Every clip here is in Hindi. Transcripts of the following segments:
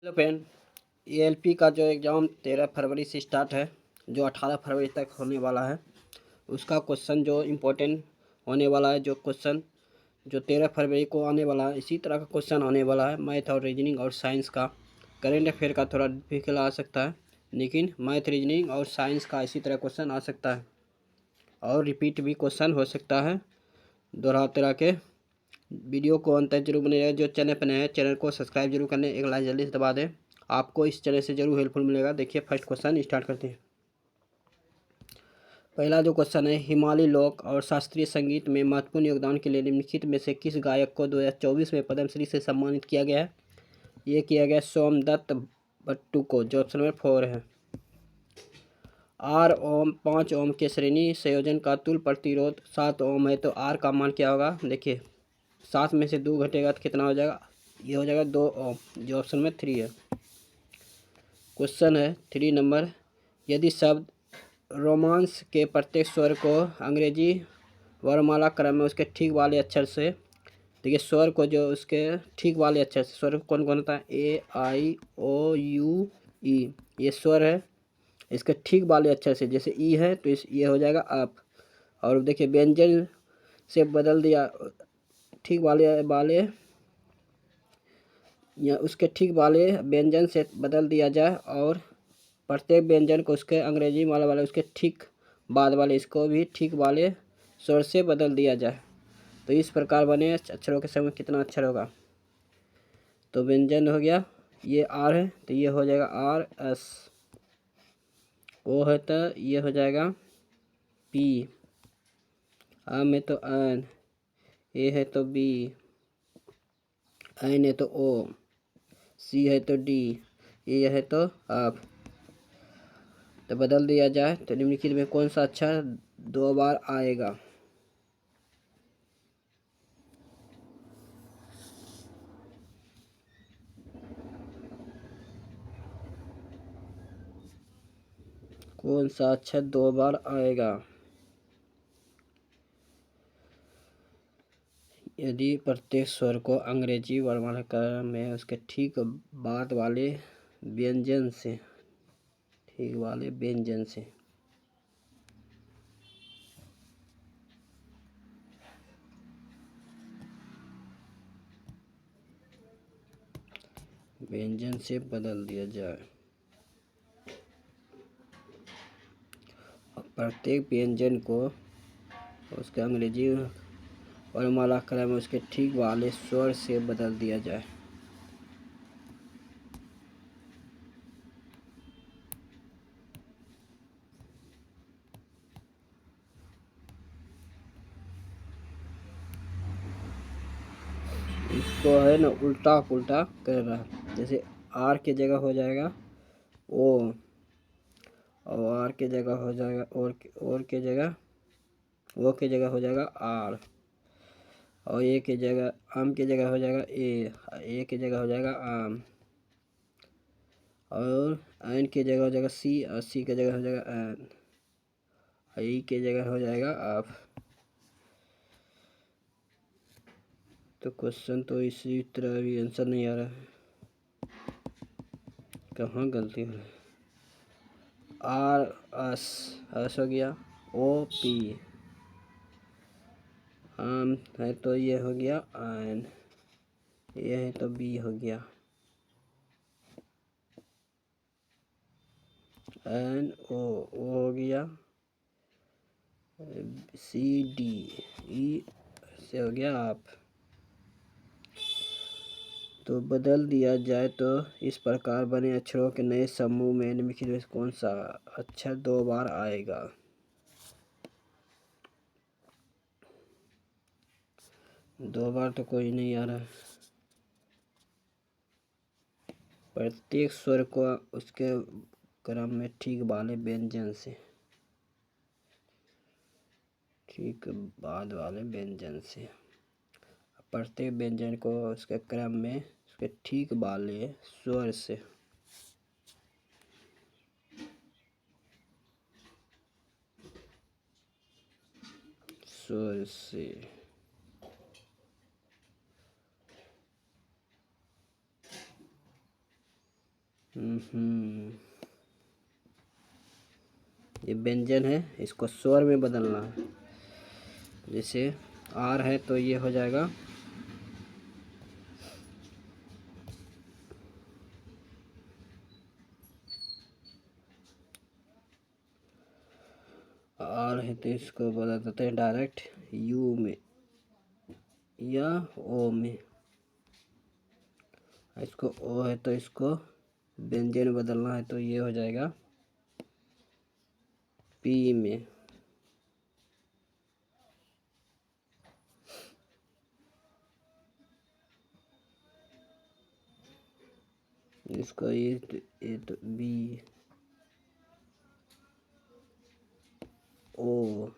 हेलो फ्रेंड, एएलपी का जो एग्ज़ाम 13 फरवरी से स्टार्ट है, जो 18 फरवरी तक होने वाला है, उसका क्वेश्चन जो इम्पोर्टेंट होने वाला है, जो क्वेश्चन जो 13 फरवरी को आने वाला है, इसी तरह का क्वेश्चन आने वाला है। मैथ और रीजनिंग और साइंस का, करेंट अफेयर का थोड़ा डिफिकल्ट आ सकता है, लेकिन मैथ, रीजनिंग और साइंस का इसी तरह क्वेश्चन आ सकता है और रिपीट भी क्वेश्चन हो सकता है दोहरा तरह के। वीडियो को अंत तक जरूर बने रहे। जो चैनल पर नए हैं, चैनल को सब्सक्राइब जरूर करने, एक लाइक जल्दी से दबा दें, आपको इस चैनल से जरूर हेल्पफुल मिलेगा। देखिए फर्स्ट क्वेश्चन स्टार्ट करते हैं। पहला जो क्वेश्चन है, हिमालय लोक और शास्त्रीय संगीत में महत्वपूर्ण योगदान के लिए निम्नलिखित में से किस गायक को 2024 में पद्मश्री से सम्मानित किया गया है? ये किया गया सोमदत्त भट्टू को, जो ऑप्शन नंबर 4 है। आर ओम 5 ओम के श्रेणी संयोजन का तुल्य प्रतिरोध 7 ओम है, तो आर का मान क्या होगा? देखिए 7 में से 2 घटेगा तो कितना हो जाएगा? ये हो जाएगा 2 ओम, जो ऑप्शन में 3 है। क्वेश्चन है 3 नंबर, यदि शब्द रोमांस के प्रत्येक स्वर को अंग्रेजी वर्णमाला क्रम में उसके ठीक वाले अक्षर से, देखिए स्वर को जो उसके ठीक वाले अक्षर से, स्वर कौन कौन होता है? ए आई ओ यू ई, ये स्वर है। इसके ठीक वाले अक्षर से, जैसे ई है तो ये हो जाएगा अप। और देखिए व्यंजन से बदल दिया, ठीक वाले वाले या उसके ठीक वाले व्यंजन से बदल दिया जाए, और प्रत्येक व्यंजन को उसके अंग्रेजी वाले उसके ठीक बाद वाले, इसको भी ठीक वाले स्वर से बदल दिया जाए, तो इस प्रकार बने अक्षरों के समय कितना अक्षर होगा? तो व्यंजन हो गया, ये आर है तो ये हो जाएगा आर एस, ओ है तो ये हो जाएगा पी, आम है तो एन, ए है तो बी, एन है तो ओ, सी है तो डी, ए है तो आप। तो बदल दिया जाए तो निम्नलिखित में कौन सा अक्षर 2 बार आएगा? कौन सा अक्षर 2 बार आएगा? यदि प्रत्येक स्वर को अंग्रेजी वर्णमाला क्रम में उसके ठीक बाद वाले व्यंजन से, ठीक वाले व्यंजन से बदल दिया जाए, और प्रत्येक व्यंजन को उसके अंग्रेजी वर्णमाला क्रम में उसके ठीक वाले स्वर से बदल दिया जाए। इसको है ना उल्टा पुल्टा कर रहा है, जैसे आर के जगह हो जाएगा ओ, और आर के जगह हो जाएगा और के जगह ओ के जगह हो जाएगा आर, और ए के जगह आम के जगह हो जाएगा ए के जगह हो जाएगा आम, और एन के जगह हो जाएगा सी, और सी के जगह हो जाएगा एन, ई के जगह हो जाएगा आप। तो क्वेश्चन तो इसी तरह भी आंसर नहीं आ रहा है, कहाँ गलती हो रही है? आर एस हो गया, ओ पी, आम है तो ये हो गया एन, ये है तो बी हो गया, एन ओ हो गया, सी डी, ई से हो गया आप। तो बदल दिया जाए तो इस प्रकार बने अक्षरों के नए समूह में निम्नलिखित में से कौन सा अक्षर 2 बार आएगा? दो बार तो कोई नहीं आ रहा है। प्रत्येक स्वर को उसके क्रम में ठीक वाले व्यंजन से, ठीक बाद वाले व्यंजन से, प्रत्येक व्यंजन को उसके क्रम में उसके ठीक वाले स्वर से, स्वर से ये व्यंजन है, इसको स्वर में बदलना है। जैसे आर है तो ये हो जाएगा आर है तो इसको बदल देते हैं डायरेक्ट यू में या ओ में। इसको ओ है तो इसको व्यंजन बदलना है तो ये हो जाएगा पी में। इसको ये तो बी ओ,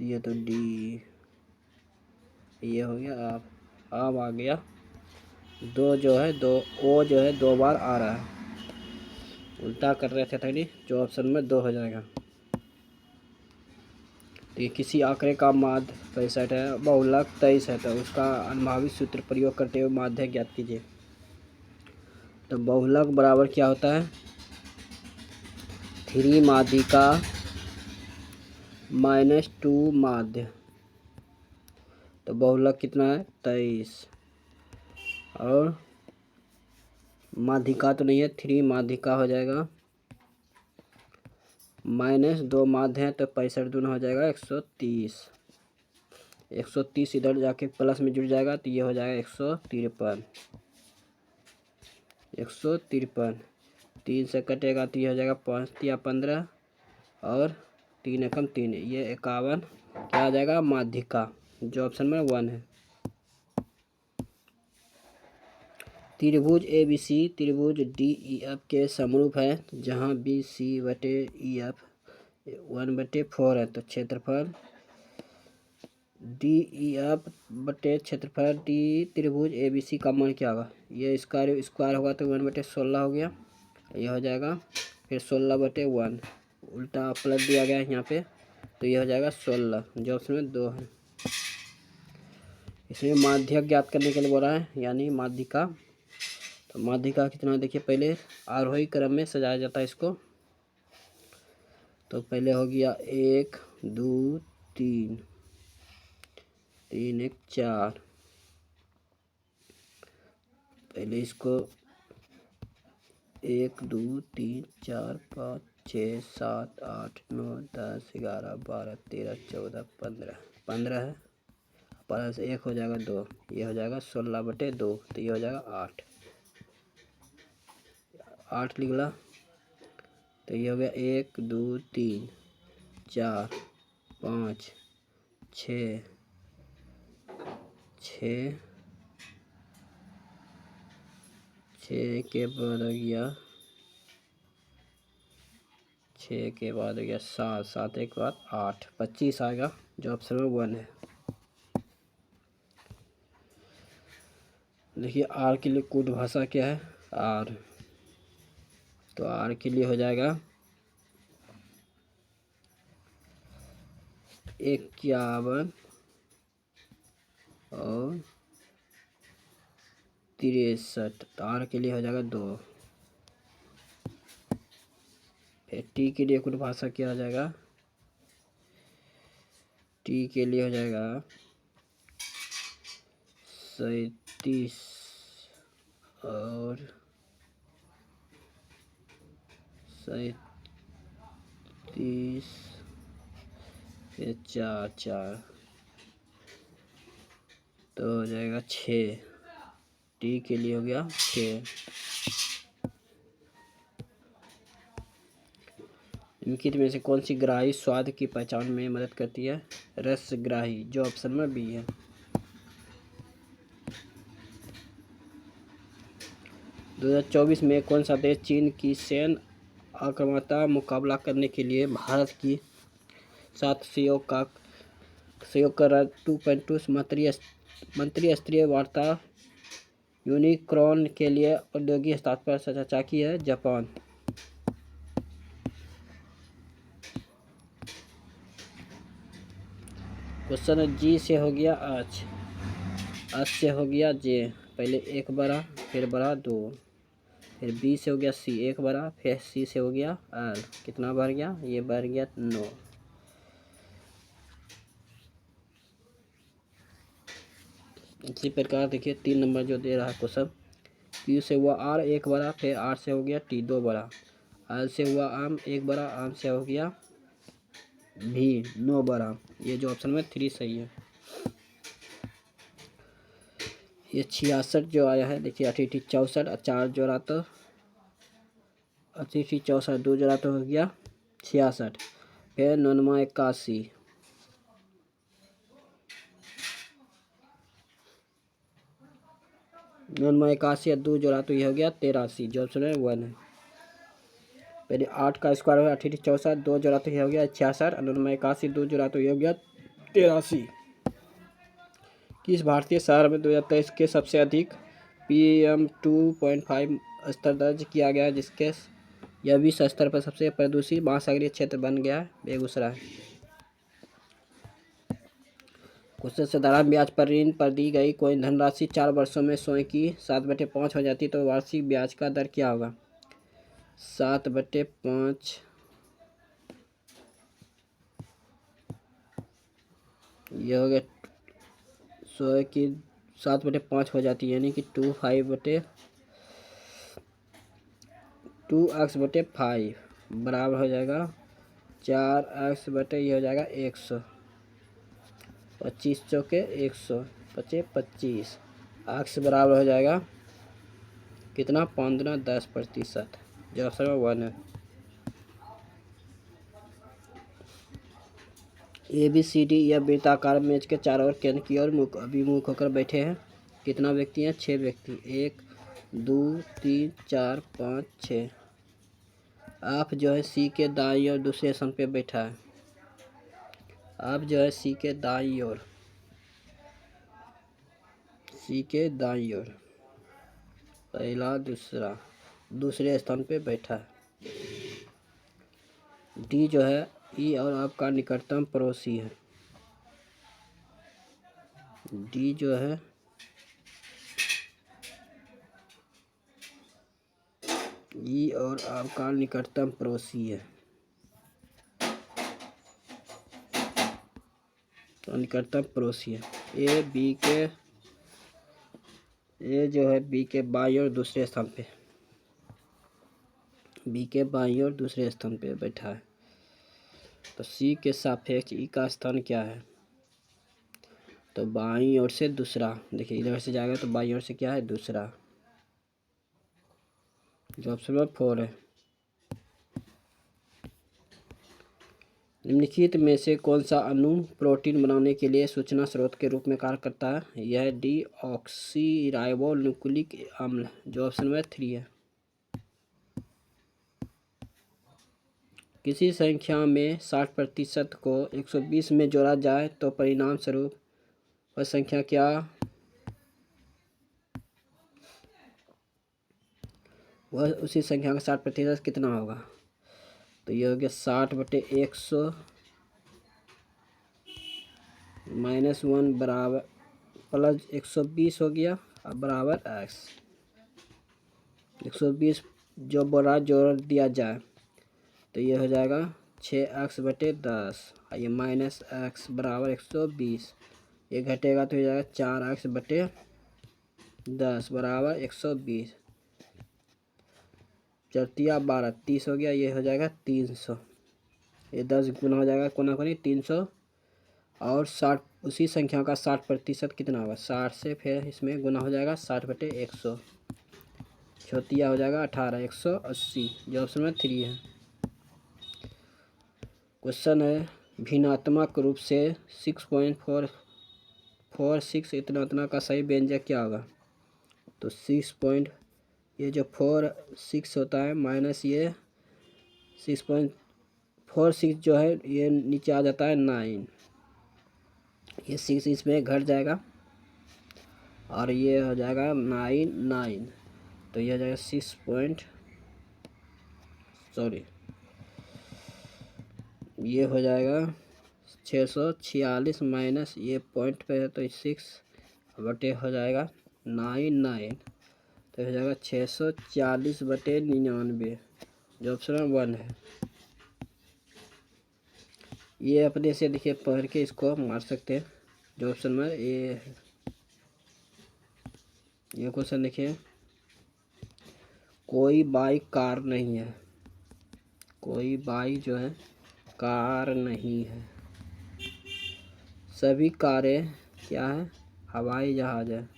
ये तो डी, ये हो गया आप आ गया। दो जो है दो ओ जो है 2 बार आ रहा है, उल्टा कर रहे थे थोड़ी, जो ऑप्शन में 2 हो जाएगा। तो ये किसी आंकड़े का माध्य 65 है, बहुलक 23 है, तो उसका अनुभावी सूत्र प्रयोग करते हुए माध्य ज्ञात कीजिए। तो बहुलक बराबर क्या होता है 3 माध्यिका -2 माध्य। तो बहुलक कितना है 23, और माध्यिका तो नहीं है 3 माध्यिका हो जाएगा, -2 माध्य है तो 65 दूना हो जाएगा 130। 130 इधर जाके प्लस में जुड़ जाएगा तो ये हो जाएगा 153। 153 3 से कटेगा तो ये हो जाएगा 5 या 15 और 3 एकम 3, ये 51 क्या आ जाएगा माध्यिका, जो ऑप्शन में 1 है। त्रिभुज ABC त्रिभुज DEF के समरूप है, जहाँ BC/EF 1/4 है, तो क्षेत्रफल DEF बटे क्षेत्रफल D त्रिभुज ABC का मान क्या होगा, ये स्क्वायर होगा तो 1/16 हो गया, ये हो जाएगा फिर 16/1, उल्टा प्लस दिया गया है यहाँ पे तो ये हो जाएगा 16, जो ऑप्शन में 2 है। इसमें माध्यक ज्ञात करने के लिए बोला है, यानी माध्यिका। तो माध्यिका कितना देखिए, पहले आरोही क्रम में सजाया जाता है इसको। तो पहले हो गया 1 2 3, 3 1 4, पहले इसको 1 2 3 4 5 6 7 8 9 10 11 12 13 14 15 है, 15 से 1 हो जाएगा 2, ये हो जाएगा 16/2, तो ये हो जाएगा 8 लिख ला। तो ये हो गया 1 2 3 4 5 6 के बाद आ गया 6 के बाद आ गया 7, 7 के बाद 8, 25 आएगा, जो ऑप्शन में 1 है। देखिए आर के लिए कोड भाषा क्या है आर, तो आर के लिए हो जाएगा 51 और 63, तो आर के लिए हो जाएगा 2। फिर टी के लिए कुछ भाषा क्या हो जाएगा, टी के लिए हो जाएगा 37 और 37 फिर 4 तो हो जाएगा 6, टी के लिए हो गया 6। निम्नलिखित में से कौन सी ग्राही स्वाद की पहचान में मदद करती है, रसग्राही, जो ऑप्शन में बी है। 2024 में कौन सा देश चीन की सैन्य आक्रामकता मुकाबला करने के लिए भारत की साथ सहयोग कर रहा 2.2 मंत्री स्तरीय वार्ता यूनिक्रॉन के लिए औद्योगिक हस्ताक्षर पर चर्चा की है, जापान। क्वेश्चन जी से हो गया एच से हो गया जे, पहले 1 बढ़ा फिर बढ़ा 2 फिर बी से हो गया सी 1 बड़ा, फिर सी से हो गया एल, कितना बढ़ गया, ये बढ़ गया 9। इसी प्रकार देखिए 3 नंबर जो दे रहा है क्वेश्चन, क्यू से हुआ आर 1 बड़ा, फिर आर से हो गया टी 2 बड़ा, एल से हुआ आम 1 बड़ा, आम से हो गया भी 9 बड़ा। ये जो ऑप्शन में 3 सही है। ये 66 जो आया है देखिए, 88 64 और 4 जोड़ा तो 88 64 2 जोड़ा तो हो गया 66, फिर 99 81, 99 81 और 2 जोड़ा तो ये हो गया 83, जो ऑप्शन है 1 है। पहले 8 का स्क्वायर हो गया 88 64, 2 जोड़ा तो ये हो गया 66 और 99 81, 2 जोड़ा तो ये हो गया 83। किस भारतीय शहर में 2023 के सबसे अधिक PM 2.5 स्तर दर्ज किया गया है, जिसके यह विश्व स्तर पर सबसे प्रदूषित महासागरीय क्षेत्र बन गया है, बेगूसराय। क्वेश्चन, साधारण ब्याज पर ऋण पर दी गई कोई धनराशि 4 वर्षों में स्वयं की 7/5 हो जाती तो वार्षिक ब्याज का दर क्या होगा। 7/5 यह हो गया 100 की 7/5 हो जाती है, यानी कि 2x/5 बराबर हो जाएगा 4x बटे ये हो जाएगा 100, 25 चौके 100, 25 25, x बराबर हो जाएगा कितना 15-10%, जो ऑप्शन 1 है। ABCD या वृत्ताकार मेज के चारों ओर केंद्र की ओर अभिमुख होकर बैठे हैं, कितना व्यक्ति हैं, 6 व्यक्ति, 1 2 3 4 5 6। आप जो है सी के दाईं ओर दूसरे स्थान पे बैठा है, आप जो है सी के दाईं ओर, सी के दाईं ओर पहला दूसरा दूसरे स्थान पे बैठा है। डी जो है ई और आपका निकटतम पड़ोसी है, डी जो है ई और आपका निकटतम पड़ोसी है, तो निकटतम पड़ोसी है। ए जो है बी के बाईं ओर दूसरे स्थान पे, बी के बाईं ओर दूसरे स्थान पे बैठा है। तो सी के सापेक्ष ई का स्थान क्या है, तो बाईं ओर से दूसरा, देखिए इधर से जाएगा तो बाईं ओर से क्या है, दूसरा, जो ऑप्शन नंबर 4 है। निम्नलिखित में से कौन सा अणु प्रोटीन बनाने के लिए सूचना स्रोत के रूप में कार्य करता है, यह डीऑक्सीराइबोन्यूक्लिक अम्ल, जो ऑप्शन नंबर 3 है। किसी संख्या में 60% को 120 में जोड़ा जाए तो परिणाम स्वरूप वह संख्या क्या, वह उसी संख्या का 60% कितना होगा, तो ये हो गया 60/100 -1 बराबर प्लस 120 हो गया अब बराबर x। 120 जो बड़ा जोड़ दिया जाए तो ये हो जाएगा 6x/10, ये -x बराबर 120, ये घटेगा तो हो जाएगा 4x/10 बराबर 120, 4×12 30 हो गया, ये हो जाएगा 300, ये 10 गुना हो जाएगा कोना कोनी 300, और 60 उसी संख्या का 60% कितना होगा, 60 से फिर इसमें गुना हो जाएगा 60/100, छोटिया हो जाएगा 18, 180, जो ऑप्शन में 3 है। क्वेश्चन है, भिन्नात्मक रूप से 6.446 इतना का सही व्यंजक क्या होगा, तो 6 ये जो 46 होता है माइनस ये 6.46 जो है ये नीचे आ जाता है 9, ये 6 इसमें घट जाएगा और ये हो जाएगा 9, तो ये हो जाएगा 6 ये हो जाएगा 646 माइनस ये पॉइंट पे है तो 6 बटे हो जाएगा 9, तो हो जाएगा 640/99, जो ऑप्शन में 1 है। ये अपने से देखिए पढ़ के इसको मार सकते हैं, जो ऑप्शन में ए है। ये क्वेश्चन देखिए, कोई बाइक कार नहीं है, कोई बाइक जो है कार नहीं है, सभी कारें क्या है, हवाई जहाज है।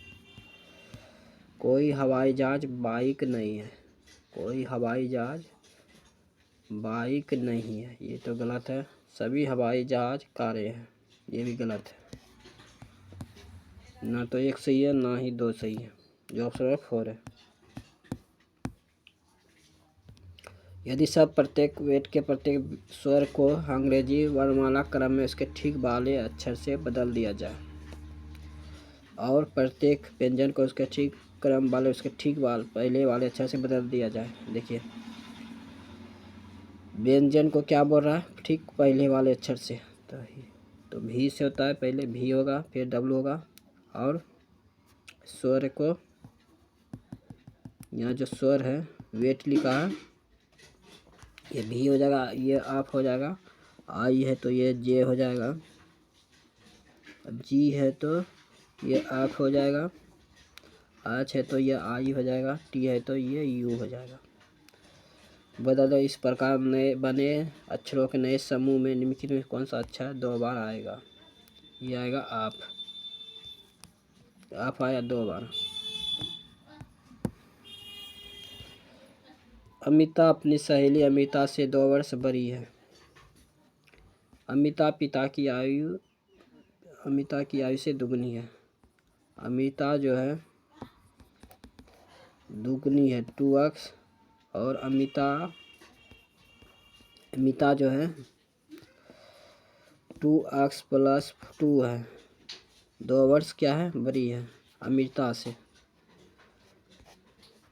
कोई हवाई जहाज बाइक नहीं है, कोई हवाई जहाज बाइक नहीं है, ये तो गलत है। सभी हवाई जहाज कारें हैं, ये भी गलत है। ना तो 1 सही है ना ही 2 सही है, जो ऑप्शन 4 है। यदि सब प्रत्येक वेट के प्रत्येक स्वर को अंग्रेजी वर्णमाला क्रम में उसके ठीक वाले अक्षर से बदल दिया जाए और प्रत्येक व्यंजन को उसके ठीक क्रम वाले उसके ठीक पहले वाले अक्षर से बदल दिया जाए। देखिए व्यंजन को क्या बोल रहा है, ठीक पहले वाले अक्षर से, तो भी से होता है, पहले भी होगा फिर डब्लू होगा, और स्वर को यहाँ जो स्वर है वेट लिखा है, ये भी हो जाएगा, ये आप हो जाएगा। आई है तो ये जे हो जाएगा, अब जी है तो ये आप हो जाएगा, आच है तो ये आई हो जाएगा, टी है तो ये यू हो जाएगा। बदलो इस प्रकार नए बने अक्षरों के नए समूह में निम्नलिखित में कौन सा अक्षर 2 बार आएगा। ये आएगा आप आया 2 बार। अमिता अपनी सहेली अमिता से 2 वर्ष बड़ी है। अमिता की आयु से दुगनी है। अमिता जो है दुगनी है 2x, और अमिता जो है 2x + 2 है, 2 वर्ष क्या है बड़ी है अमिता से,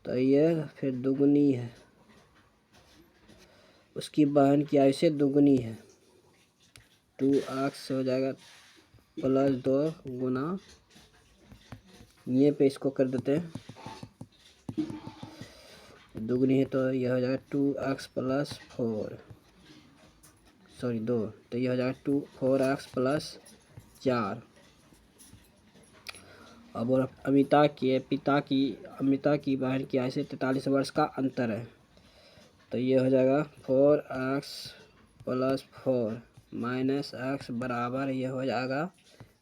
तो ये फिर दुगनी है, उसकी बहन की आयु से दुगनी है। 2x हो जाएगा +2 गुना, ये पे इसको कर देते हैं, दुगनी है तो यह हो जाएगा 2x + 4, सॉरी 2, तो यह हो जाएगा 4x + 4। अब और अमिता की बहन की आयु से 43 वर्ष का अंतर है, तो ये हो जाएगा 4x + 4 - x बराबर ये हो जाएगा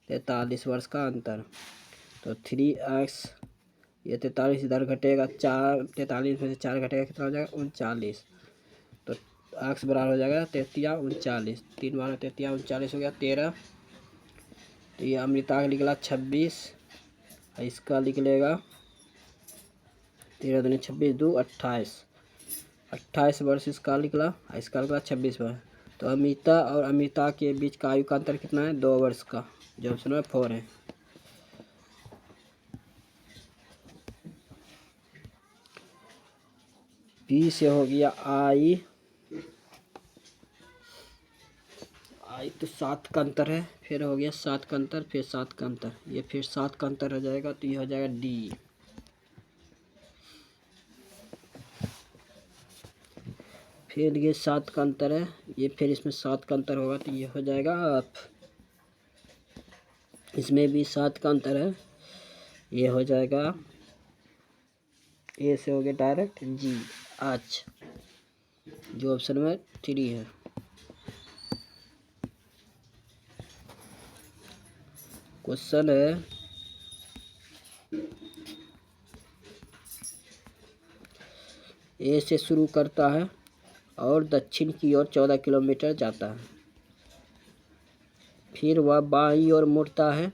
43 वर्ष का अंतर, तो 3x, ये 43 इधर घटेगा, 43 में से 4 घटेगा, कितना हो जाएगा 39, तो x बराबर हो जाएगा 33 × 39, 3 बार 33 39 हो गया 13, तो ये अमृता का निकला 26, इसका निकलेगा 13 दूनी 26 2 28 वर्ष इसका निकला, इसका निकला 26 वर्ष। तो अमिता और अमिता के बीच का आयु का अंतर कितना है 2 वर्ष का, जो ऑप्शन में 4 है। बी से हो गया आई तो 7 का अंतर है, फिर हो गया 7 का अंतर, फिर 7 का अंतर, ये फिर 7 का अंतर हो जाएगा, तो ये हो जाएगा डी। फिर ये 7 का अंतर है, ये फिर इसमें 7 का अंतर होगा, तो ये हो जाएगा आप, इसमें भी 7 का अंतर है, ये हो जाएगा ए से हो गया डायरेक्ट जी आज, जो ऑप्शन में 3 है। क्वेश्चन है ए से शुरू करता है और दक्षिण की ओर 14 किलोमीटर जाता है, फिर वह बाईं ओर मुड़ता है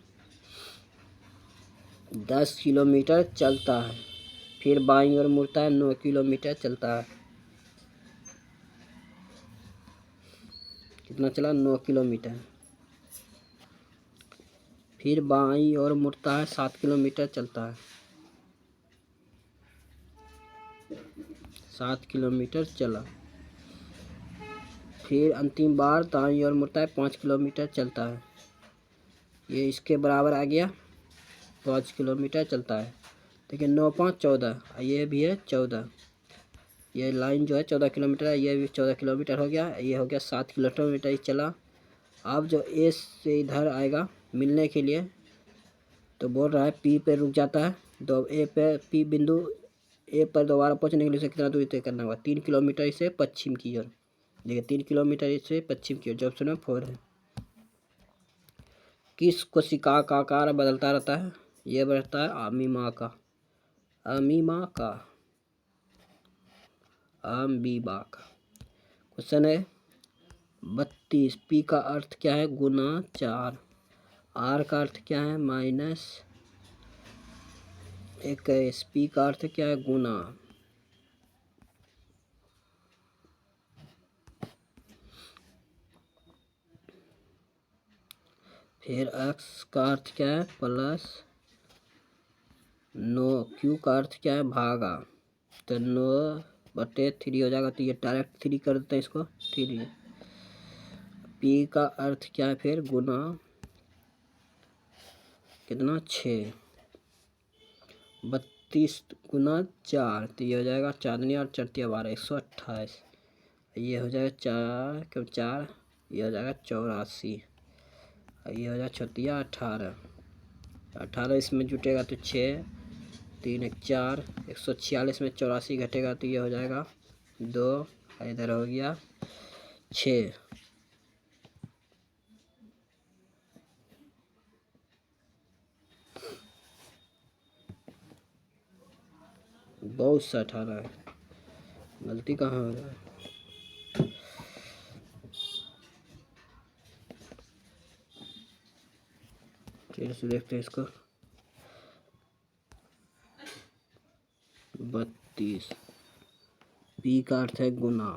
10 किलोमीटर चलता है, फिर बाईं ओर मुड़ता है 9 किलोमीटर चलता है, कितना चला 9 किलोमीटर, फिर बाईं ओर मुड़ता है 7 किलोमीटर चलता है, 7 किलोमीटर चला, फिर अंतिम बार दाईं ओर मुड़ता है 5 किलोमीटर चलता है, ये इसके बराबर आ गया 5 किलोमीटर चलता है, देखिए 9 5 14, ये भी है 14, ये लाइन जो है 14 किलोमीटर है, ये भी 14 किलोमीटर हो गया, ये हो गया 7 किलोमीटर ही चला। अब जो ए से इधर आएगा मिलने के लिए, तो बोल रहा है पी पे रुक जाता है, तो ए पे पी बिंदु ए पर दोबारा पहुंचने के लिए उसे कितना दूरी तय करना होगा, 3 किलोमीटर इसे पश्चिम की ओर। देखिए 3 किलोमीटर इसे पश्चिम की ओर, जो ऑप्शन में 4 है। किस कोशिका का आकार बदलता रहता है, ये बढ़ता है अमीमा का, अमीमा का, अमीबा का। क्वेश्चन है 32, पी का अर्थ क्या है, गुना 4, आर का अर्थ क्या है, -21, पी का अर्थ क्या है, गुना। फिर एक्स का अर्थ क्या है, +9, क्यू का अर्थ क्या है, भागा, तो 9/3 हो जाएगा, तो ये डायरेक्ट 3 कर देते हैं इसको, 3। पी का अर्थ क्या है, फिर गुना कितना 6, 32 गुना 4, तो ये हो जाएगा 4 दूनी 8 4 12, 128, ये हो जाएगा 4 क्यों 4, ये हो जाएगा 84, ये हो जाएगा 36 18, 18 इसमें जुटेगा तो 6 3 1 4, 146 में 84 घटेगा तो ये हो जाएगा 2, इधर हो गया 6। बहुत सा 18 है, गलती कहाँ हो रहा है। फिर से देखते हैं इसको, 32, पी का अर्थ है गुना,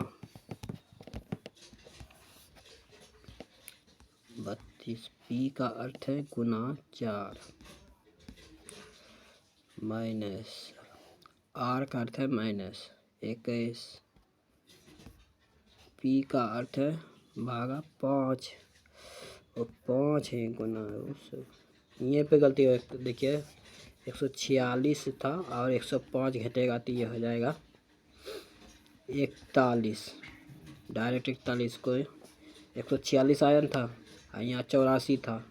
32 पी का अर्थ है गुना 4, माइनस आर का अर्थ है -21, पी का अर्थ है भागा 5, और 5 है गुना उस, ये पे गलती हो, देखिए 146 था और 105 घटेगा तो ये हो जाएगा 41, डायरेक्ट 41 को 146 आया था और यहाँ 84 था,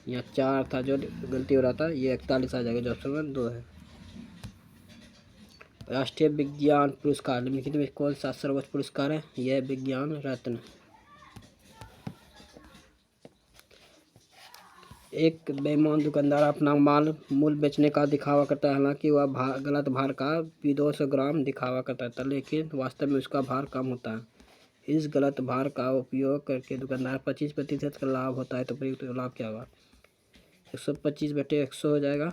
यहाँ 4 था जो गलती हो रहा था, ये 41 आ जाएगा, जो ऑप्शन में 2 है। राष्ट्रीय विज्ञान पुरस्कार निम्नलिखित में कौन सा सर्वोच्च पुरस्कार है, यह विज्ञान रत्न। एक बेईमान दुकानदार अपना माल मूल बेचने का दिखावा करता है, हालांकि वह गलत भार का 200 ग्राम दिखावा करता था, लेकिन वास्तव में उसका भार कम होता है। इस गलत भार का उपयोग करके दुकानदार 25% का लाभ होता है, तो प्रयुक्त लाभ क्या होगा, 125/100 हो जाएगा,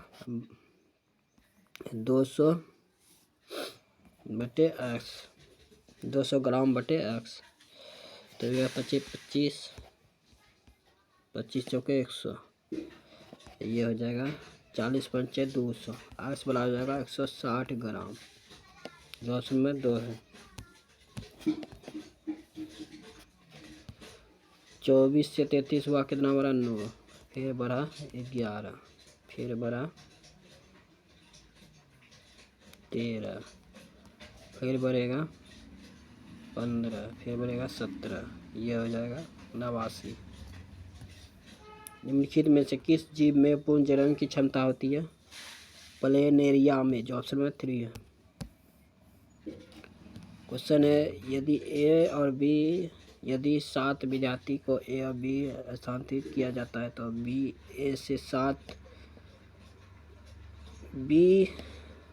200/x, 200 ग्राम बटे x, तो यह 25 25 चौके 100, ये हो जाएगा 40/200, x बराबर हो जाएगा 160 ग्राम, जो ऑप्शन में 2 है। 24 से 33 हुआ कितना बड़ा, 9, फिर बढ़ा 11, फिर बढ़ा 13, फिर बढ़ेगा 15, फिर बढ़ेगा 17, ये हो जाएगा 89। निम्नलिखित में से किस जीव में पूर्ण जनन की क्षमता होती है, प्लेनेरिया में, जो ऑप्शन में 3 है। क्वेश्चन है यदि 7 विद्यार्थी को ए और बी स्थानांतरित किया जाता है, तो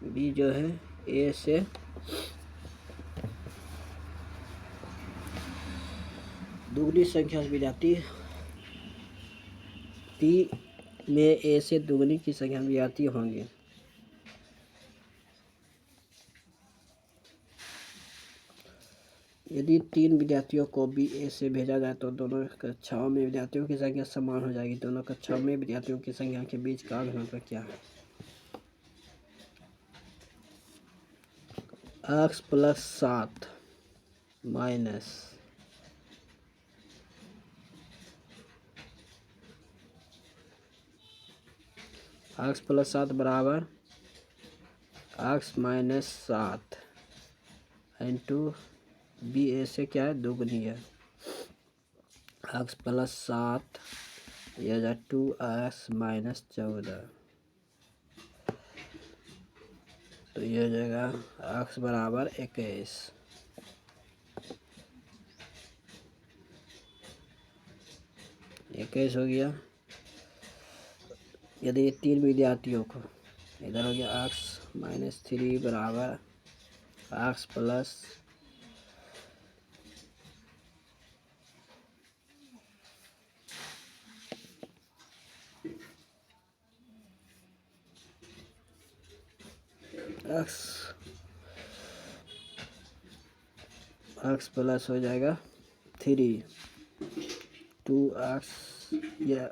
बी जो है ए से दुगनी संख्या विद्यार्थी, बी में ए से दुगनी की संख्या विद्यार्थी होंगे। यदि 3 विद्यार्थियों को बी ए से भेजा जाए तो दोनों कक्षाओं में विद्यार्थियों की संख्या समान हो जाएगी। दोनों कक्षाओं में विद्यार्थियों की संख्या के बीच का घनत्व क्या है, x + 7 माइनस x + 7 बराबर एक्स माइनस 7 इंटू बी ए से क्या है, दोगुनी है, एक्स प्लस 7, ये हो जाए 2x माइनस 14, तो ये हो जाएगा x बराबर 21। हो गया। यदि 3 विद्यार्थियों को, इधर हो गया x माइनस 3 बराबर x प्लस x प्लस हो जाएगा 3, 2x, या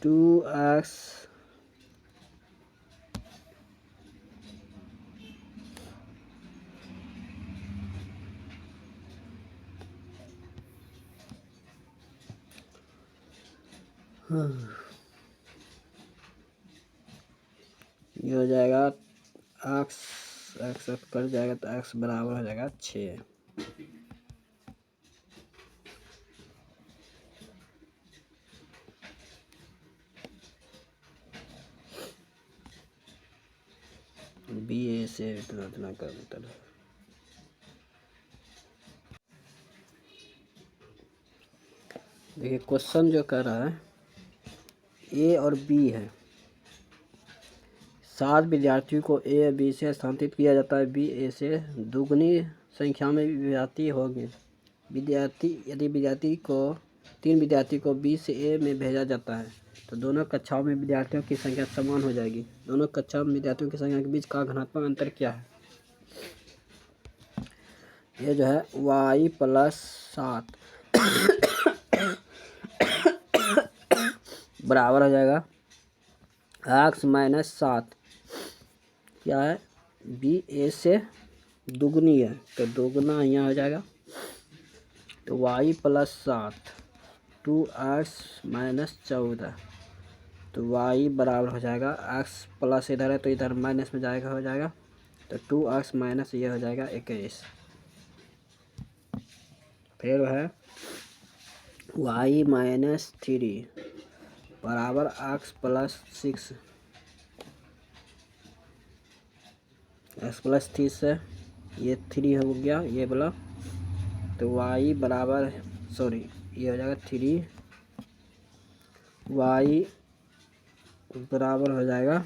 2x ये हो जाएगा x कट जाएगा तो x बराबर हो जाएगा 6। बी ए से इतना कर देता है। देखिए क्वेश्चन जो कर रहा है ए और बी है, 7 विद्यार्थियों को ए और बी से स्थानांतरित किया जाता है, बी ए से दुगनी संख्या में विद्यार्थी होंगे। यदि 3 विद्यार्थी को बी से ए में भेजा जाता है तो दोनों कक्षाओं में विद्यार्थियों की संख्या समान हो जाएगी। दोनों कक्षाओं में विद्यार्थियों की संख्या के बीच का घनात्मक अंतर क्या है? ये जो है y प्लस 7 बराबर हो जाएगा x माइनस 7, क्या है, बी ए से दुगनी है तो दोगुना यहाँ हो जाएगा, तो y प्लस 7 2x माइनस 14, तो y बराबर हो जाएगा x प्लस इधर है तो इधर माइनस में जाएगा, हो जाएगा तो 2x माइनस ये हो जाएगा 21। फिर है y माइनस 3 बराबर x प्लस 6, x प्लस 3 से ये 3 हो गया ये बोला, तो y बराबर सॉरी ये हो जाएगा 3, y बराबर हो जाएगा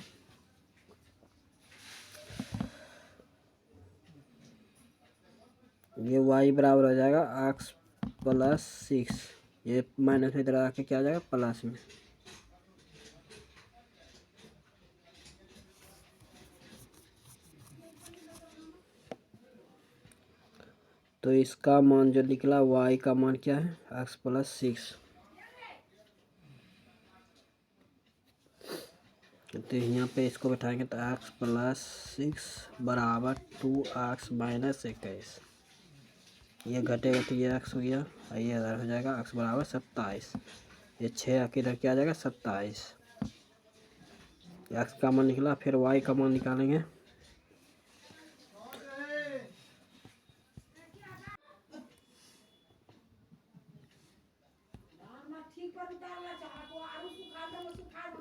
ये y बराबर हो जाएगा x प्लस 6, ये माइनस में इधर आके क्या आ जाएगा प्लस में, तो इसका मान जो निकला y का मान क्या है x प्लस 6, तो यहाँ पे इसको बैठाएंगे तो x प्लस 6 बराबर 2x माइनस 21, ये घटेगा तो ये x हो गया और ये इधर हो जाएगा x बराबर 27, ये 6 किधर क्या आ जाएगा 27, x का मान निकला। फिर y का मान निकालेंगे,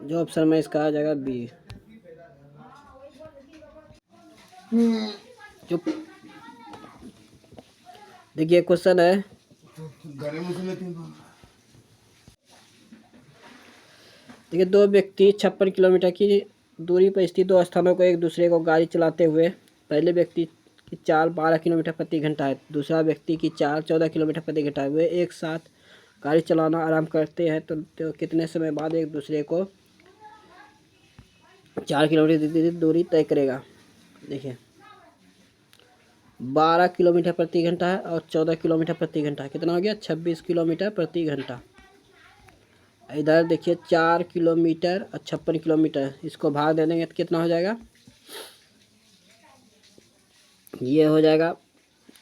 जो ऑप्शन में इसका आ जाएगा बी। चुप, देखिए क्वेश्चन है, देखिए 2 व्यक्ति 56 किलोमीटर की दूरी पर स्थित 2 स्थानों को एक दूसरे को गाड़ी चलाते हुए, पहले व्यक्ति की चाल 12 किलोमीटर प्रति घंटा है, दूसरा व्यक्ति की चाल 14 किलोमीटर प्रति घंटा है, वे एक साथ गाड़ी चलाना आरंभ करते हैं तो कितने समय बाद एक दूसरे को 4 किलोमीटर दूरी तय करेगा? देखिए 12 किलोमीटर प्रति घंटा है और 14 किलोमीटर प्रति घंटा, कितना हो गया 26 किलोमीटर प्रति घंटा। इधर देखिए 4 किलोमीटर और 56 किलोमीटर, इसको भाग दे देंगे तो कितना हो जाएगा, ये हो जाएगा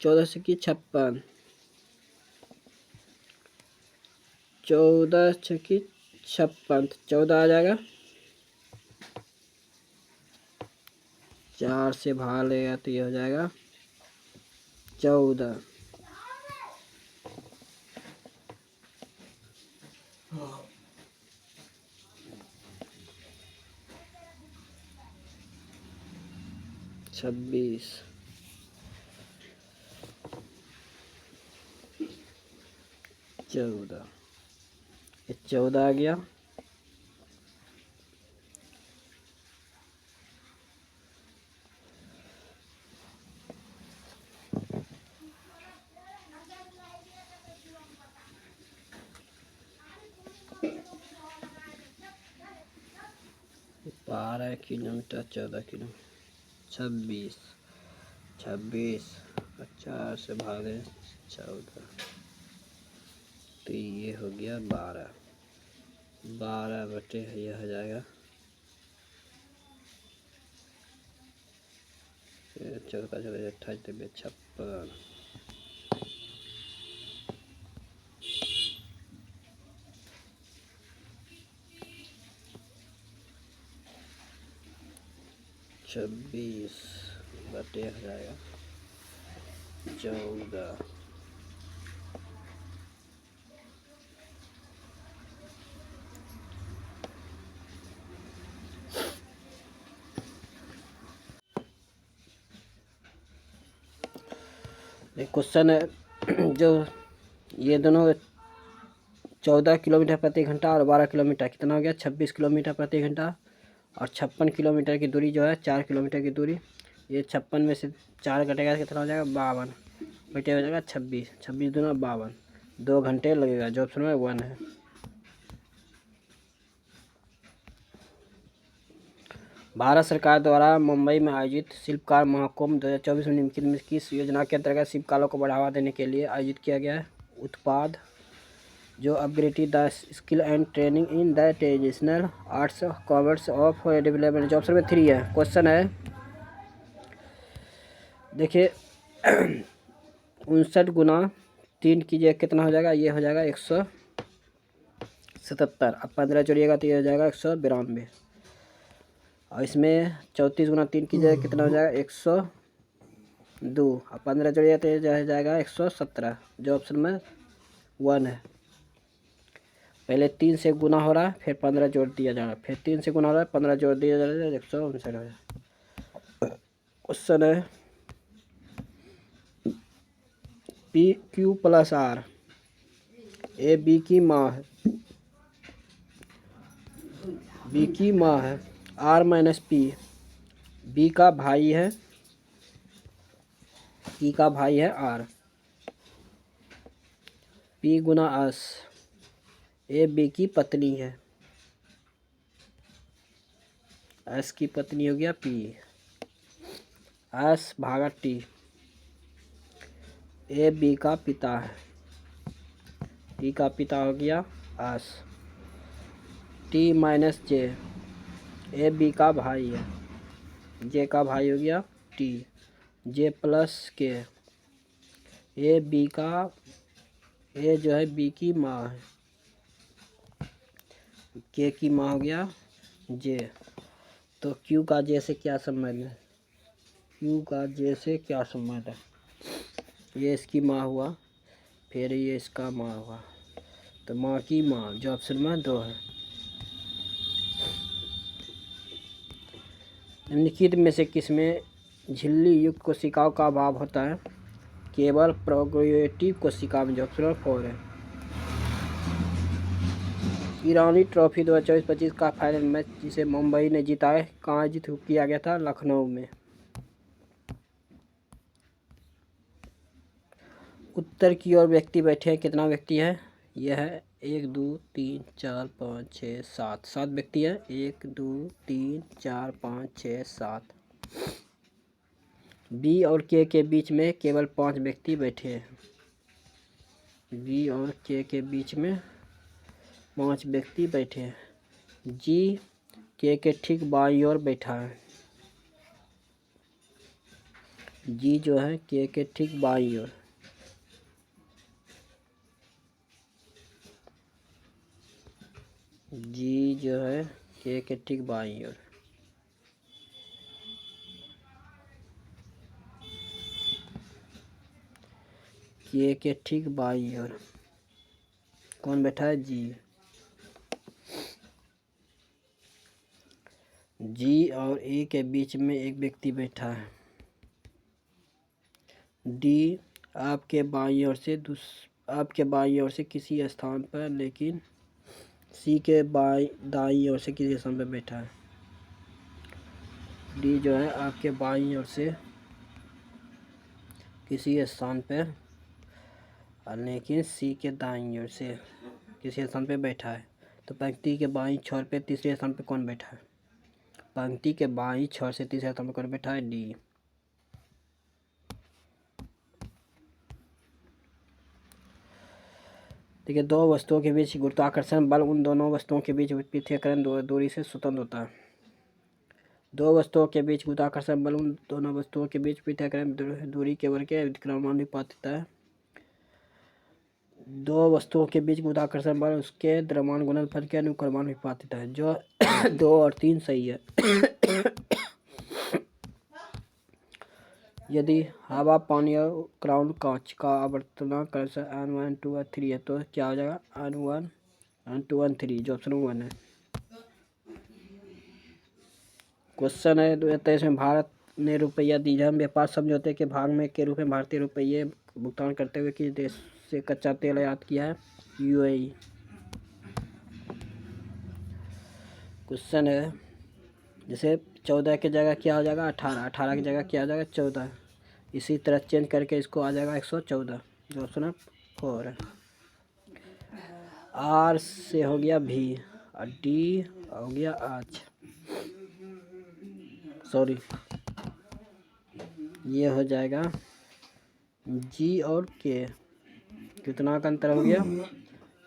14 से की 56, 14 से की 56 14 आ जाएगा। 4 से भाग लेगा तो ये हो जाएगा 14। छब्बीस 14, ये 14 आ गया। बारह किलोमीटर 14 किलोमीटर 26 26 4 से भागे 14 तो ये हो गया 12 बटे ये हो जाएगा 14 28 56। छब्बीस बटे हो जाएगा 14। एक क्वेश्चन है जो ये दोनों 14 किलोमीटर प्रति घंटा और 12 किलोमीटर कितना हो गया 26 किलोमीटर प्रति घंटा और 56 किलोमीटर की दूरी जो है 4 किलोमीटर की दूरी। ये 56 में से 4 घटेगा कितना हो जाएगा 52 बटे हो जाएगा 26 26 दूना 52 2 घंटे लगेगा जो ऑप्शन में 1 है। भारत सरकार द्वारा मुंबई में आयोजित शिल्पकार महाकुंभ 2024 में निम्नलिखित में किस योजना के अंतर्गत शिल्पकारों को बढ़ावा देने के लिए आयोजित किया गया है। उत्पाद जो upgraded the skill and training in the traditional arts commerce of development जो ऑप्शन में 3 है। क्वेश्चन है देखिए 59 गुना 3 कीजिए कितना हो जाएगा ये हो जाएगा 177। अब 15 जोड़िएगा तो ये हो जाएगा 192 और इसमें 34 गुना 3 कीजिए कितना हो जाएगा 102 और 15 जोड़िएगा तो ये हो जाएगा 117 जो ऑप्शन में 1 है। पहले 3 से गुना हो रहा है फिर 15 जोड़ दिया जा रहा है फिर 3 से गुना हो रहा है 15 जोड़ दिया जा रहा है 159 हो जाए। क्वेश्चन है P Q plus R A B की माँ है बी की माँ है आर माइनस पी बी का भाई है पी का भाई है आर पी गुना एस ए बी की पत्नी है एस की पत्नी हो गया पी एस भागा टी ए बी का पिता है टी का पिता हो गया S T minus J A B का भाई है जे का भाई हो गया टी जे प्लस के ए बी का ए जो है बी की माँ है के की माँ हो गया जे। तो क्यू का जे से क्या संबंध है क्यू का जे से क्या संबंध है ये इसकी माँ हुआ फिर ये इसका माँ हुआ तो माँ की माँ जो ऑप्शन में 2 है। निम्नलिखित में से किसमें झिल्ली युक्त कोशिकाओं का अभाव होता है। केवल प्रोक्रिएटिव कोशिका में जो ऑप्शन में 4 है। ईरानी ट्रॉफी 2024-25 का फाइनल मैच जिसे मुंबई ने जीता है कहाँ आयोजित किया गया था लखनऊ में। उत्तर की ओर व्यक्ति बैठे हैं कितना व्यक्ति है यह है 1 2 3 4 5 6 7 7 व्यक्ति है 1 2 3 4 5 6 7। बी और के बीच में केवल 5 व्यक्ति बैठे हैं बी और के बीच में 5 व्यक्ति बैठे हैं। जी के ठीक बाईं ओर बैठा है जी जो है के ठीक बाईं ओर। जी जो है के ठीक बाईं ओर, के ठीक बाईं ओर कौन बैठा है? जी। जी और ए के बीच में एक व्यक्ति बैठा है। डी आपके बाईं ओर से किसी स्थान पर, लेकिन सी के दाईं ओर से किसी स्थान पर बैठा है। डी जो है आपके बाईं ओर से किसी स्थान पर, लेकिन सी के दाईं ओर से किसी स्थान पर बैठा है। तो पंक्ति के बाईं छोर पे तीसरे स्थान पर कौन बैठा है? पंक्ति के बाईं छोर से तीसरे स्थान पर कौन बैठा है? डी। देखिए, दो वस्तुओं के बीच गुरुत्वाकर्षण बल उन दोनों वस्तुओं के बीच पृथक्करण दूरी से स्वतंत्र होता है। दो वस्तुओं के बीच गुरुत्वाकर्षण बल उन दोनों वस्तुओं के बीच पृथक्करण दूरी के वर्ग के क्रमानुपातिक होता है। दो वस्तुओं के बीच गुरुत्वाकर्षण बल उसके द्रव्यमान गुणनफल के अनुक्रमानुपातिक है, जो 2 और 3 सही है। यदि हवा, पानी और क्राउन कांच का आवर्तनांक n1 2 और 3 है तो क्या हो जाएगा? n1 n2 n3, जो ऑप्शन 1 है। क्वेश्चन है 2023 में भारत ने रुपया द्विआधारी व्यापार समझौते के भाग में के रूप में भारतीय रुपये भुगतान करते हुए किस देश से कच्चा तेल आयात किया है? UAE। क्वेश्चन है जैसे 14 की जगह क्या हो जाएगा? 18, 18 की जगह क्या हो जाएगा? 14। इसी तरह चेंज करके इसको आ जाएगा 114, जो ऑप्शन है 4 है। आर से हो गया भी और डी हो गया आज, सॉरी, ये हो जाएगा जी और के। कितना का अंतर हो गया?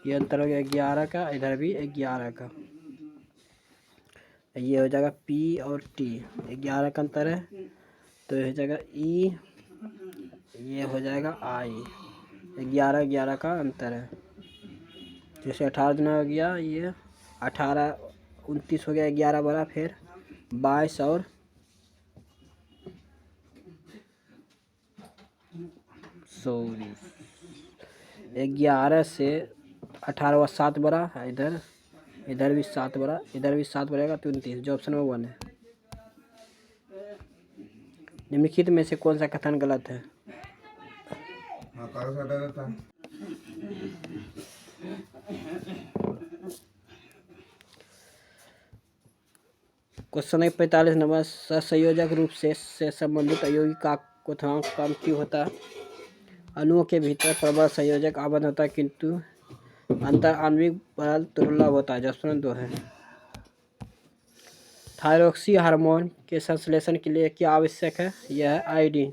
ये अंतर हो गया 11 का, इधर भी 11 का। ये हो जाएगा पी और टी, 11 का अंतर है, तो ये हो जाएगा ई, ये हो जाएगा आई। 11 का अंतर है। जैसे 18 दुना हो गया, ये 18 29 हो गया, 11 बड़ा, फिर 22 और 11 से 18 व 7 बड़ा, इधर भी 7 बड़ा, इधर भी 7 बढ़ेगा, तो 29, जो ऑप्शन में 1 है। निम्नलिखित में से कौन सा कथन गलत है? क्वेश्चन 45 नंबर, संयोजक रूप से संबंधित अयोगी का क्वथनांक कम क्यों होता है? अणुओं के भीतर प्रबल संयोजक आबद्ध होता है, किंतु अंतर आणविक बल दुर्लभ होता है, जो ऑप्शन 2 है। थायरॉक्सी हार्मोन के संश्लेषण के लिए क्या आवश्यक है? यह है आयोडीन।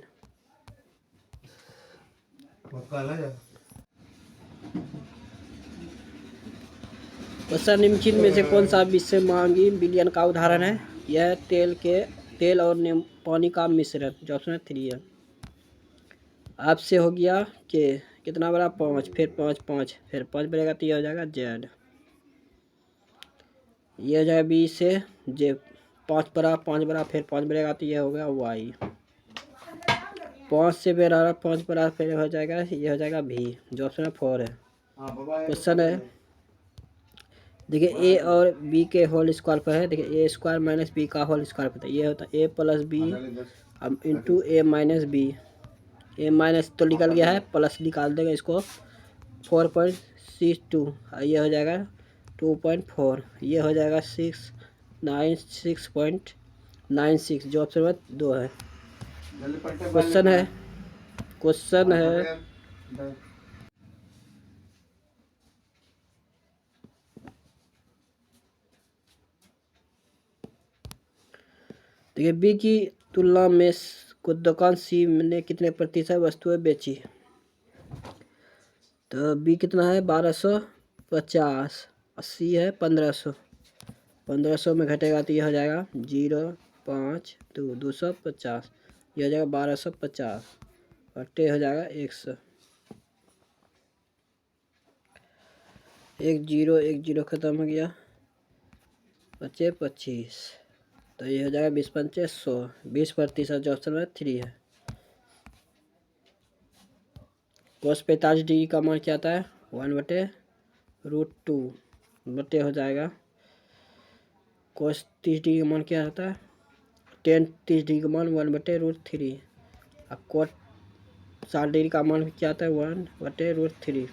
क्वेश्चन निम्नलिखित में से कौन सा विश्व मांगी विलयन का उदाहरण है? यह तेल और पानी का मिश्रण, जो ऑप्शन 3 है। आपसे हो गया कि कितना बड़ा? 5, फिर 5 5, फिर 5 बढ़ेगा तो ये हो जाएगा जेड। ये हो जाएगा बी से जे, 5 बड़ा, 5 बड़ा, फिर 5 बढ़ेगा तो ये हो गया वाई। 5 से बड़ा, 5 बड़ा, फिर हो जाएगा, ये हो जाएगा भी, जो ऑप्शन 4 है। क्वेश्चन है देखिए, ए और बी के होल स्क्वायर पर है। देखिए, ए स्क्वायर माइनस बी का होल स्क्वायर पर है, ये होता है ए प्लस बी इंटू ए माइनस बी। ए माइनस तो निकल गया है, प्लस निकाल देगा इसको, 4.62, ये हो जाएगा 2.4, ये हो जाएगा 696.96, जो ऑप्शन नंबर 2 है। क्वेश्चन है देखिए, बी की तुलना में दुकान सी ने कितने प्रतिशत वस्तुएं बेची? तो बी कितना है? 1250, और सी है 1500। 1500 में घटेगा तो ये हो जाएगा 0.5 250, ये हो जाएगा 1250, और टे हो जाएगा 100। 1 0 1 0 खत्म हो गया, बचे 25, तो ये हो जाएगा 20 पंचे 100, 20% जो ऑप्शन में 3 है। कोस 45 डिग्री का मान क्या आता है 1/√2 बटे हो जाएगा। कोस 30 डिग्री का मान क्या होता है टेन 30 डिग्री का मान 1/√3। अब कोट 60 डिग्री का मान क्या आता है 1/√3,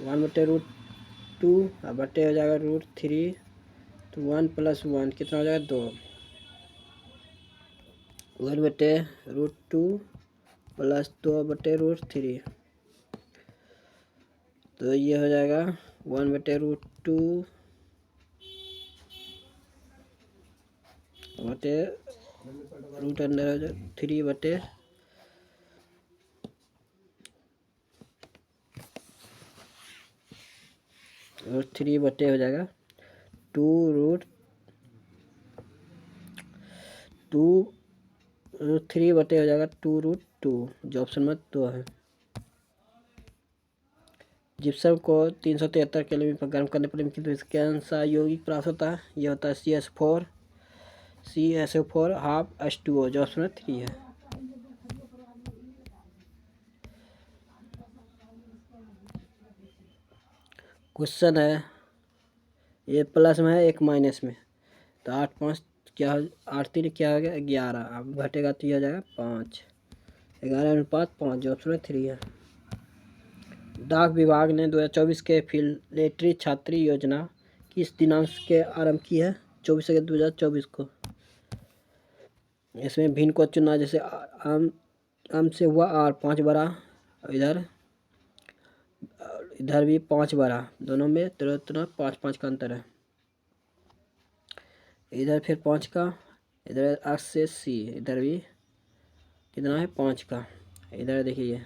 1/√2 बटे हो जाएगा √3, तो 1 + 1 कितना हो जाएगा 2, 1/√2 + 2/√3, तो ये हो जाएगा 1/√2 बटे √3 बटे 3 बटे हो जाएगा 2√3 बटे हो जाएगा 2√2 जो ऑप्शन में 2 है। जिप्सम को 373 केल्विन पर गर्म करने पर कौन सा यौगिक प्राप्त होता है, ये होता है CSO4 हाफ H2O जो ऑप्शन में 3 है। क्वेश्चन है ये प्लस में है एक माइनस में, तो 8 5 क्या 8 3 क्या हो गया 11, अब घटेगा तो ये हो जाएगा 5, 11:5 जो ऑप्शन में 3 है। डाक विभाग ने 2024 के फिलेटरी छात्री योजना किस दिनांक के आरंभ की है 24 अगस्त 2024 को। इसमें भिन्न को चुनना, जैसे आम से हुआ R 5 बड़ा, इधर भी 5 बड़ा, दोनों में तुरंत 5 का अंतर है। इधर फिर 5 का, इधर X से C, इधर भी कितना है 5 का, इधर देखिए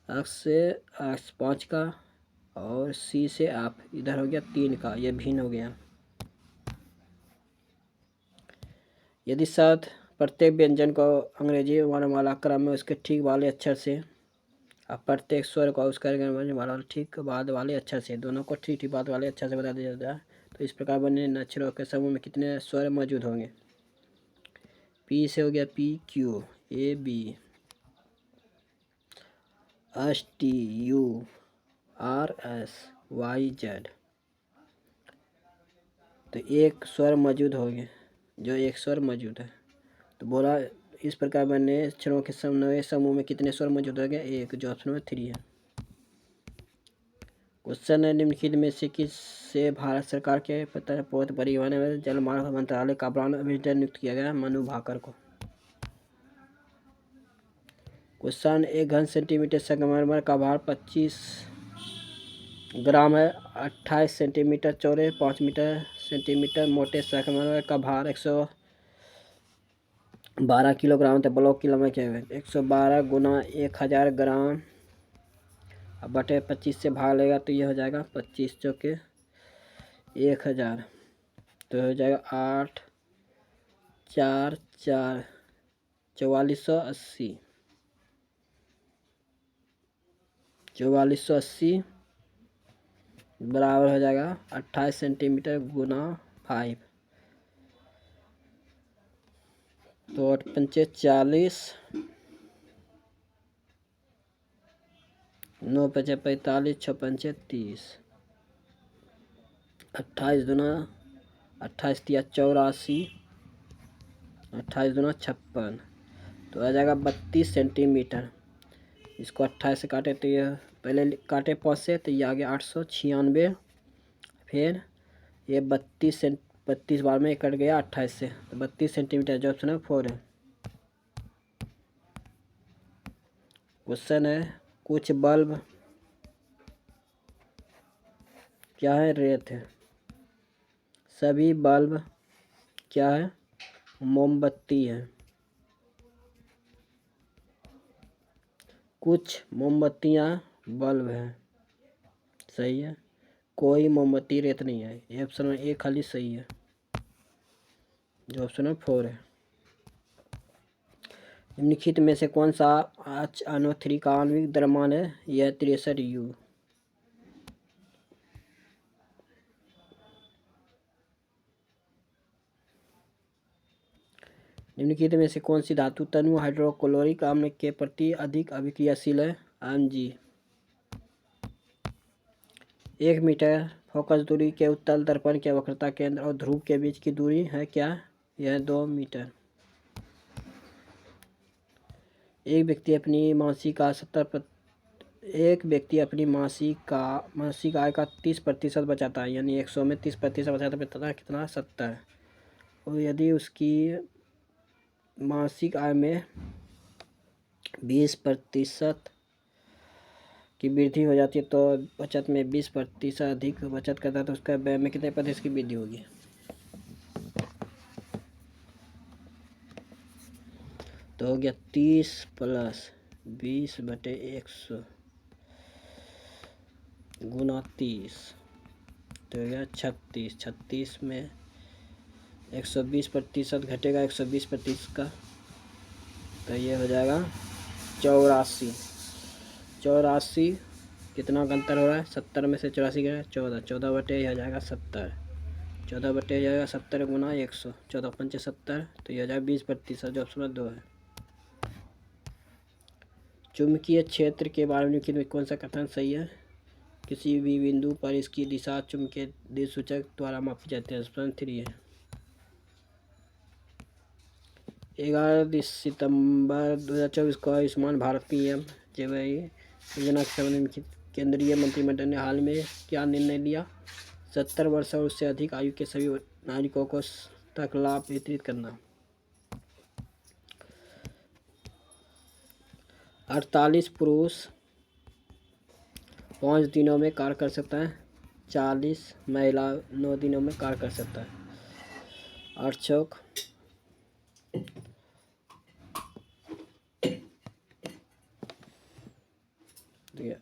X से X 5 का और C से आप इधर हो गया 3 का, ये भिन्न हो गया। यदि शब्द प्रत्येक व्यंजन को अंग्रेजी वर्णमाला क्रम में उसके ठीक वाले अक्षर से, अब प्रत्येक स्वर को उसका वर्णमाला ठीक बाद वाले अक्षर से, दोनों को ठीक ठीक बाद वाले अक्षर से बता दिया जाता है, तो इस प्रकार बने अक्षरों के समूह में कितने स्वर मौजूद होंगे। P से हो गया PQ, AB, ST, URS, YZ, तो एक स्वर मौजूद होंगे, जो एक स्वर मौजूद है। तो बोला इस प्रकार बने अक्षरों के समूह में कितने स्वर मौजूद होंगे, एक, जो ऑप्शन में 3 है। क्वेश्चन है निम्नलिखित में से किससे भारत सरकार के पथ परिवहन एवं जलमार्ग मंत्रालय का ब्रांड एम्बेसडर नियुक्त किया गया मनु भाकर को। क्वेश्चन 1 घन सेंटीमीटर संगमरमर का भार 25 ग्राम है, 28 सेंटीमीटर चौड़े 5 सेंटीमीटर मोटे संगमरमर का भार 112 किलोग्राम तो ब्लॉक की लंबाई क्या है 112 गुना 1000 ग्राम, अब बटे 25 से भाग लेगा तो ये हो जाएगा 25 चौके 1000, तो हो जाएगा 8 4 4 4480, 4480 बराबर हो जाएगा 28 सेंटीमीटर गुना 5, तो 8 पंचे 40, 9 पंचे 45, 6 पंचे 30, 28 दूना 28 तिया 84, 28 दूना 56, तो आ जाएगा 32 सेंटीमीटर। इसको 28 से काटे तो ये पहले काटे 5 से, तो ये आ गया 896, फिर ये 32 बार में कट गया 28 से, तो 32 सेंटीमीटर जो ऑप्शन है 4 है। क्वेश्चन है कुछ बल्ब क्या है रेत है, सभी बल्ब क्या है मोमबत्ती है, कुछ मोमबत्तियाँ बल्ब है, सही है, कोई मोमबत्ती रेत नहीं है, ये ऑप्शन में एक खाली सही है, जो ऑप्शन में 4 है। निम्नलिखित में से कौन सा HNO3 का आणविक द्रव्यमान है, यह 63 U। निम्नलिखित में से कौन सी धातु तनु हाइड्रोक्लोरिक अम्ल के प्रति अधिक अभिक्रियाशील है? Mg। 1 मीटर फोकस दूरी के उत्तल दर्पण के वक्रता केंद्र और ध्रुव के बीच की दूरी है क्या? यह 2 मीटर। एक व्यक्ति अपनी मासिक आय का 30% बचाता है, यानी 100 में 30% बचाता है कितना? 70। और यदि उसकी मासिक आय में 20% की वृद्धि हो जाती है, तो बचत में 20% अधिक बचत करता है, तो उसका व्यय में कितने प्रतिशत की वृद्धि होगी? तो हो गया 30 + 20/100 गुना 30, तो हो गया 36। 36 में 120% घटेगा 120% का, तो ये हो जाएगा 84। 84 कितना का अंतर हो रहा है? 70 में से 84 गया 14, 14 बटे ये हो जाएगा 70, 14 बटे हो जाएगा 70 गुना 100, 14 × 5 = 70, तो ये हो जाएगा 20%, जो ऑप्शन 2 है। चुंबकीय क्षेत्र के बारे में निम्नलिखित में कौन सा कथन सही है? किसी भी बिंदु पर इसकी दिशा चुंबकीय दिशासूचक द्वारा मापी जाती है। ऑप्शन 3 है। 11 सितंबर 2024 को आयुष्मान भारत पीएम जय योजना के संबंध में केंद्रीय मंत्रिमंडल ने हाल में क्या निर्णय लिया? 70 वर्ष और उससे अधिक आयु के सभी नागरिकों को तक लाभ वितरित करना। 48 पुरुष 5 दिनों में कार्य कर सकता है, 40 महिला 9 दिनों में कार्य कर सकता है। 8 चौक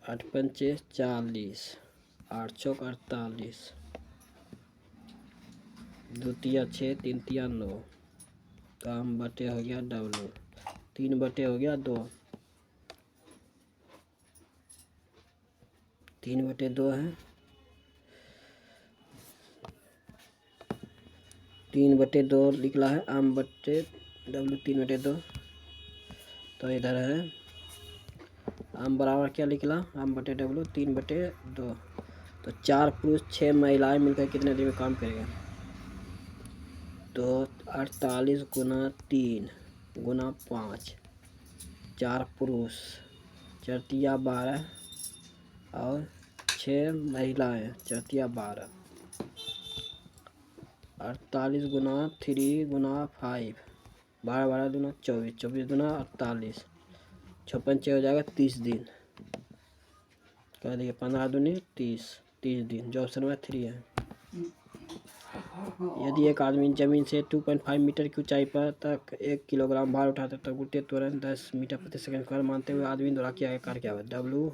8 पंचे 40, 8 चौक 48, 2 तिया 6, 3 तिया 9, तो हम बटे हो गया W, 3 बटे हो गया 2, 3 बटे 2 है, 3 बटे 2 निकला है, आम बटे W 3 बटे 2, तो इधर है आम बराबर क्या निकला? आम बटे W 3 बटे 2, तो 4 पुरुष 6 महिलाएं मिलकर कितने दिन में काम करेगा? तो 48 गुना 3 गुना 5, 4 पुरुष 4 तिया 12 और 6 महिलाएं 4 तिया 12, 48 गुना 3 गुना 5, 12 12 दूना 24, 24 दूना 48, 6 पंचे हो जाएगा 30 दिन, कह दिए 15 दूनी 30, 30 दिन, जो ऑप्शन में 3 है। यदि एक आदमी जमीन से 2.5 मीटर की ऊंचाई पर तक 1 किलोग्राम भार उठाता है, तो गुरुत्वीय त्वरण 10 मीटर प्रति सेकंड स्क्वायर मानते हुए आदमी द्वारा किया गया कार्य क्या है? W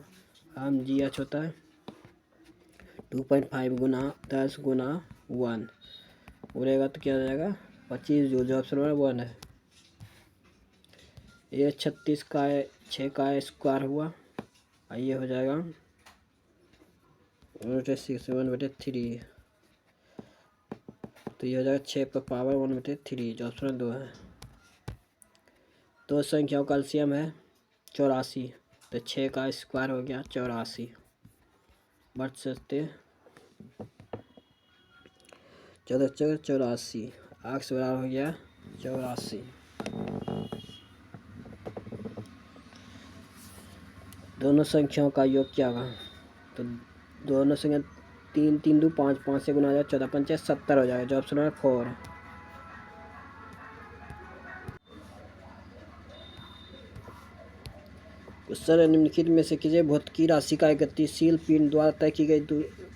हम GH होता है 2.5 गुना 10 गुना 1 उड़ेगा तो क्या हो जाएगा? 25 जूल, जो ऑप्शन में 1 है। ये 36 का 6 का स्क्वायर हुआ, ये हो जाएगा 1/6 तो ये हो जाएगा 6 पर पावर 1/3, जो ऑप्शन 2 है। 2 संख्याओं का एलसीएम है 84, तो 6 का स्क्वायर हो गया 84, बढ़ सकते 14 84, 8 से बराबर हो गया 84। दोनों संख्याओं का योग क्या होगा? तो दोनों संख्या 3 3 2 5, 5 से गुना हो जाएगा 14 पंचे 70 हो जाएगा, जो ऑप्शन है 4। क्वेश्चन निम्नलिखित में से किसी भौतिकी राशि का एक गतिशील पिंड द्वारा तय की गई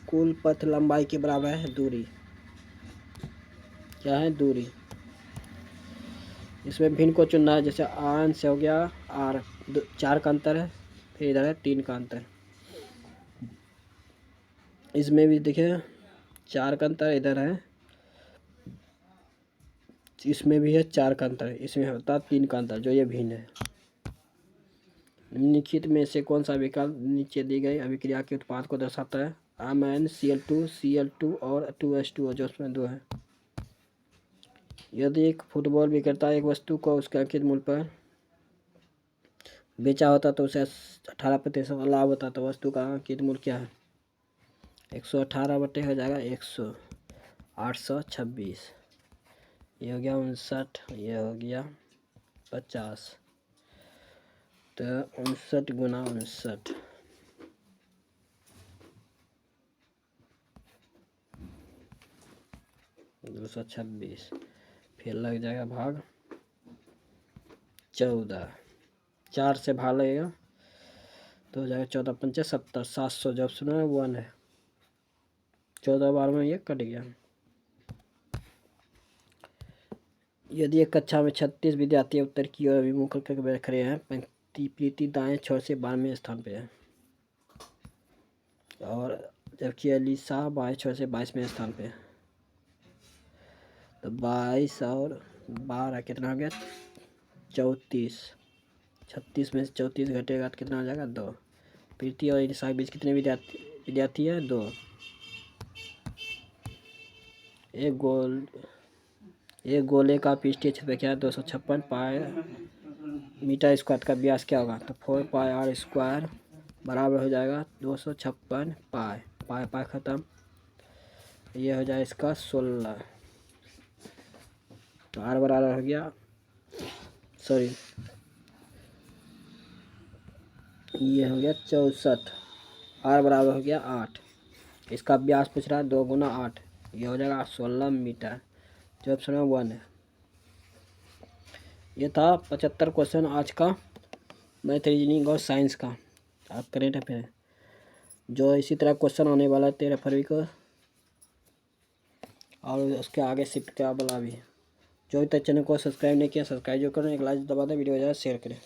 कुल पथ लंबाई के बराबर है दूरी। क्या है? दूरी। इसमें भिन्न को चुनना है, जैसे R से हो गया R, 4 का अंतर है, फिर इधर है 3 का अंतर। इसमें भी देखिए 4 का अंतर इधर है, इसमें भी है 4 का अंतर, इसमें होता 3 का अंतर, जो ये भिन्न है। निम्नलिखित में से कौन सा विकल्प नीचे दी गई अभिक्रिया के उत्पाद को दर्शाता है? MnCl2 Cl2 और 2H2O, जो उसमें 2 है। यदि एक फुटबॉल विक्रेता एक वस्तु को उसके अंकित मूल्य पर बेचा होता तो उसे 18% लाभ होता, तो वस्तु का अंकित मूल्य क्या है? 118 बटे हो जाएगा 100, 826, ये हो गया 59, ये हो गया 50, तो 59 गुना 59, 226, फिर लग जाएगा भाग 14, 4 से भाग लगेगा तो हो जाएगा 14 पंचे 70, 700 जब सुना है 1 है, 14 बार में ये कट गया। यदि एक कक्षा में 36 विद्यार्थी उत्तर की ओर अभिमुख होकर बैठ खड़े हैं, प्रीति दाएं छोर से 12वें स्थान पे है और जबकि अलीसा बाएं छोर से 22वें स्थान पे है, तो 22 और 12 कितना हो गया? 34, 36 में से 34 घटेगा तो कितना हो जाएगा? 2। प्रीति और अलीसा के बीच कितने विद्यार्थी है? 2। एक गोले का पृष्ठीय क्षेत्र क्या है? 256 पाई मीटर स्क्वायर का व्यास क्या होगा? तो 4 पाई आर स्क्वायर बराबर हो जाएगा 256 पाई, पाई पाई खत्म, ये हो जाएगा इसका 16, तो आर बराबर हो गया, सॉरी ये हो गया 64, आर बराबर हो गया 8, इसका व्यास पूछ रहा है 2 गुना 8, ये हो जाएगा 16 मीटर, जो ऑप्शन में 1 है। ये था 75 क्वेश्चन आज का मैथ, रीजनिंग और साइंस का। आप करेंट अफेयर जो इसी तरह क्वेश्चन आने वाला है 13 फरवरी को, और उसके आगे शिफ्ट का वाला भी। जो अभी तक चैनल को सब्सक्राइब नहीं किया, सब्सक्राइब जो करें, एक लाइक दबा दें, वीडियो ज़्यादा शेयर करें।